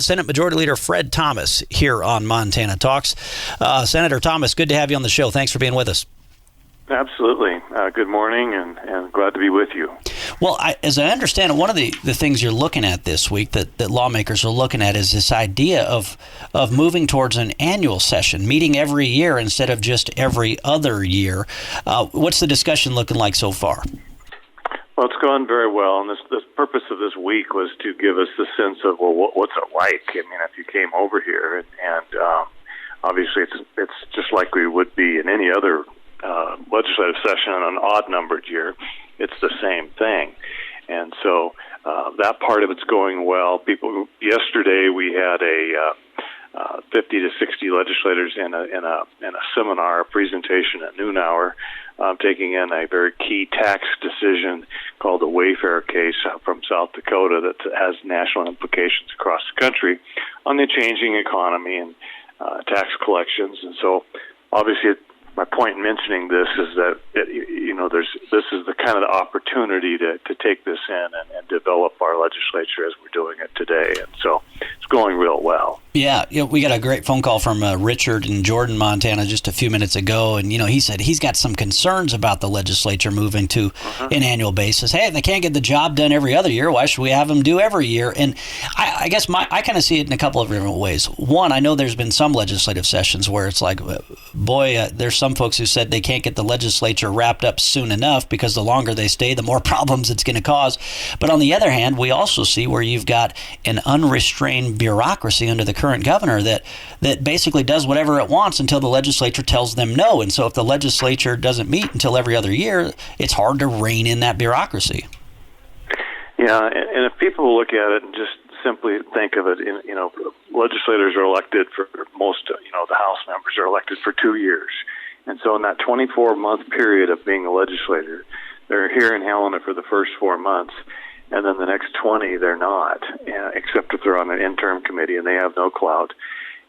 Senate Majority Leader Fred Thomas here on Montana Talks. Senator Thomas, good to have you on the show. Thanks for being with us. Absolutely. Good morning, and glad to be with you. Well, as I understand it, one of the things you're looking at this week that lawmakers are looking at is this idea of moving towards an annual session, meeting every year instead of just every other year. What's the discussion looking like so far? Well, it's gone very well, and the purpose of this week was to give us the sense of, well, what's it like? I mean, if you came over here, and obviously it's just like we would be in any other legislative session on an odd-numbered year. It's the same thing, and so that part of it's going well. Yesterday we had a 50 to 60 legislators in a seminar, a presentation at noon hour, taking in a very key tax decision called the Wayfair case from South Dakota that has national implications across the country on the changing economy and tax collections. And so, obviously, my point in mentioning this is that this is the kind of the opportunity to take this in and develop our legislature as we're doing it today. And so it's going real well. Yeah, we got a great phone call from Richard in Jordan, Montana, just a few minutes ago, and he said he's got some concerns about the legislature moving to an annual basis. Hey, if they can't get the job done every other year, why should we have them do every year? And I guess I kind of see it in a couple of different ways. One, I know there's been some legislative sessions where it's like, boy, there's some folks who said they can't get the legislature wrapped up soon enough because the longer they stay, the more problems it's going to cause. But on the other hand, we also see where you've got an unrestrained bureaucracy under the current governor that basically does whatever it wants until the legislature tells them no. And so if the legislature doesn't meet until every other year, it's hard to rein in that bureaucracy. Yeah, and if people look at it and just simply think of it, legislators are elected for most, the House members are elected for 2 years. And so in that 24-month period of being a legislator, they're here in Helena for the first 4 months, and then the next 20 they're not, except if they're on an interim committee and they have no clout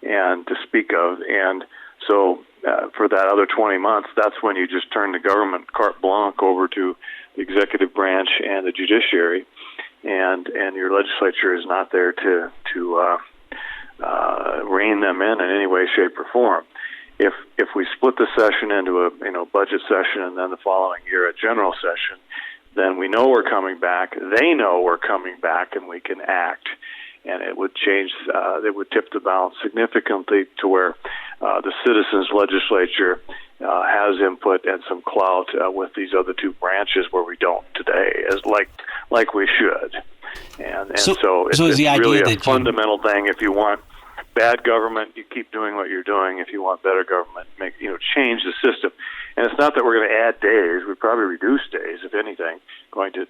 and to speak of. And so for that other 20 months, that's when you just turn the government carte blanche over to the executive branch and the judiciary, and your legislature is not there to rein them in any way, shape, or form. If we split the session into a budget session and then the following year a general session, then we know we're coming back. They know we're coming back, and we can act. And it would change. It would tip the balance significantly to where the citizens' legislature has input and some clout with these other two branches where we don't today, as like we should. And so it's really a fundamental thing. If you want bad government, you keep doing what you're doing. If you want better government, change the system. And it's not that we're going to add days. We probably reduce days, if anything, going to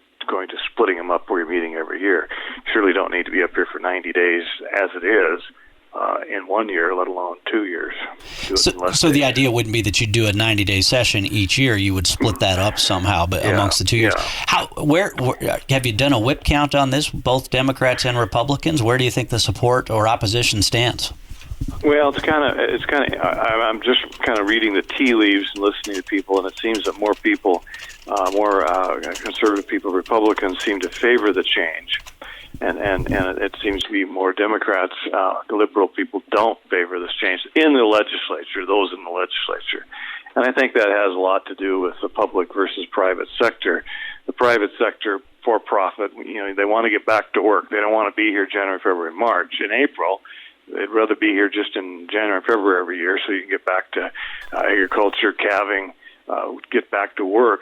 splitting them up where you're meeting every year. Surely don't need to be up here for 90 days as it is in 1 year, let alone 2 years. So the idea wouldn't be that you do a 90-day session each year. You would split that up somehow, but amongst the 2 years. Yeah. Where have you done a whip count on this, both Democrats and Republicans? Where do you think the support or opposition stands? Well, I'm just kind of reading the tea leaves and listening to people, and it seems that more people, more conservative people, Republicans, seem to favor the change. And it seems to be more Democrats, liberal people don't favor this change in the legislature, those in the legislature. And I think that has a lot to do with the public versus private sector. The private sector, for profit, they want to get back to work. They don't want to be here January, February, March. In April, they'd rather be here just in January, February every year so you can get back to agriculture, calving, get back to work,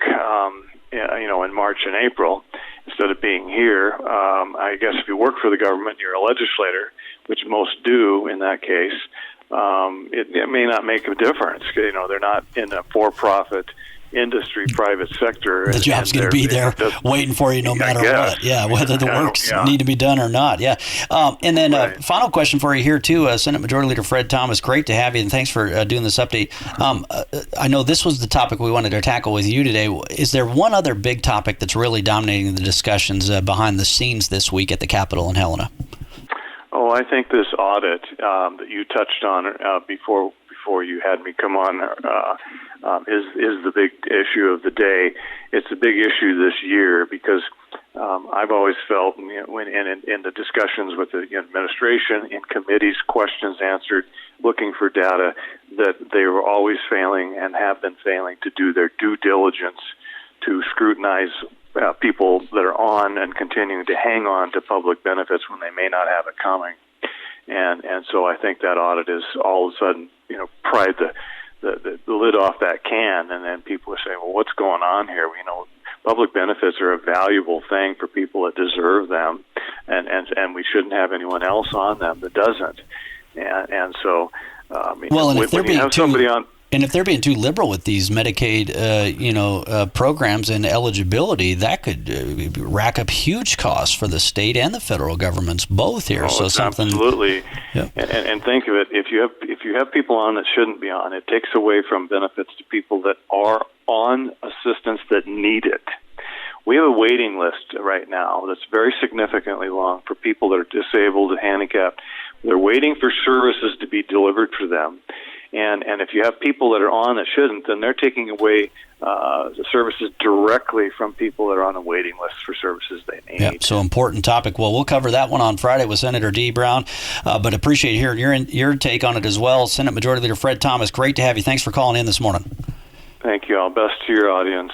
in March and April instead of being here. I guess if you work for the government, you're a legislator, which most do in that case. It may not make a difference. They're not in a for-profit industry, private sector. The job's going to be there waiting for you no matter what. Yeah, whether the works need to be done or not. Yeah. And then final question for you here, too, Senate Majority Leader Fred Thomas. Great to have you, and thanks for doing this update. I know this was the topic we wanted to tackle with you today. Is there one other big topic that's really dominating the discussions behind the scenes this week at the Capitol in Helena? Oh, I think this audit that you touched on before you had me come on is the big issue of the day. It's a big issue this year because I've always felt, when in the discussions with the administration, in committees, questions answered, looking for data, that they were always failing and have been failing to do their due diligence to scrutinize people that are on and continuing to hang on to public benefits when they may not have it coming. And so I think that audit is all of a sudden, pried the lid off that can, and then people are saying, well, what's going on here? Public benefits are a valuable thing for people that deserve them, and we shouldn't have anyone else on them that doesn't. And so, if they're being too liberal with these Medicaid, programs and eligibility, that could rack up huge costs for the state and the federal governments both here. Absolutely. Yep. And think of it: if you have people on that shouldn't be on, it takes away from benefits to people that are on assistance that need it. We have a waiting list right now that's very significantly long for people that are disabled and handicapped. They're waiting for services to be delivered to them. And if you have people that are on that shouldn't, then they're taking away the services directly from people that are on a waiting list for services they need. Yeah, so important topic. Well, we'll cover that one on Friday with Senator Dee Brown, but appreciate hearing your take on it as well. Senate Majority Leader Fred Thomas, great to have you. Thanks for calling in this morning. Thank you. All best to your audience.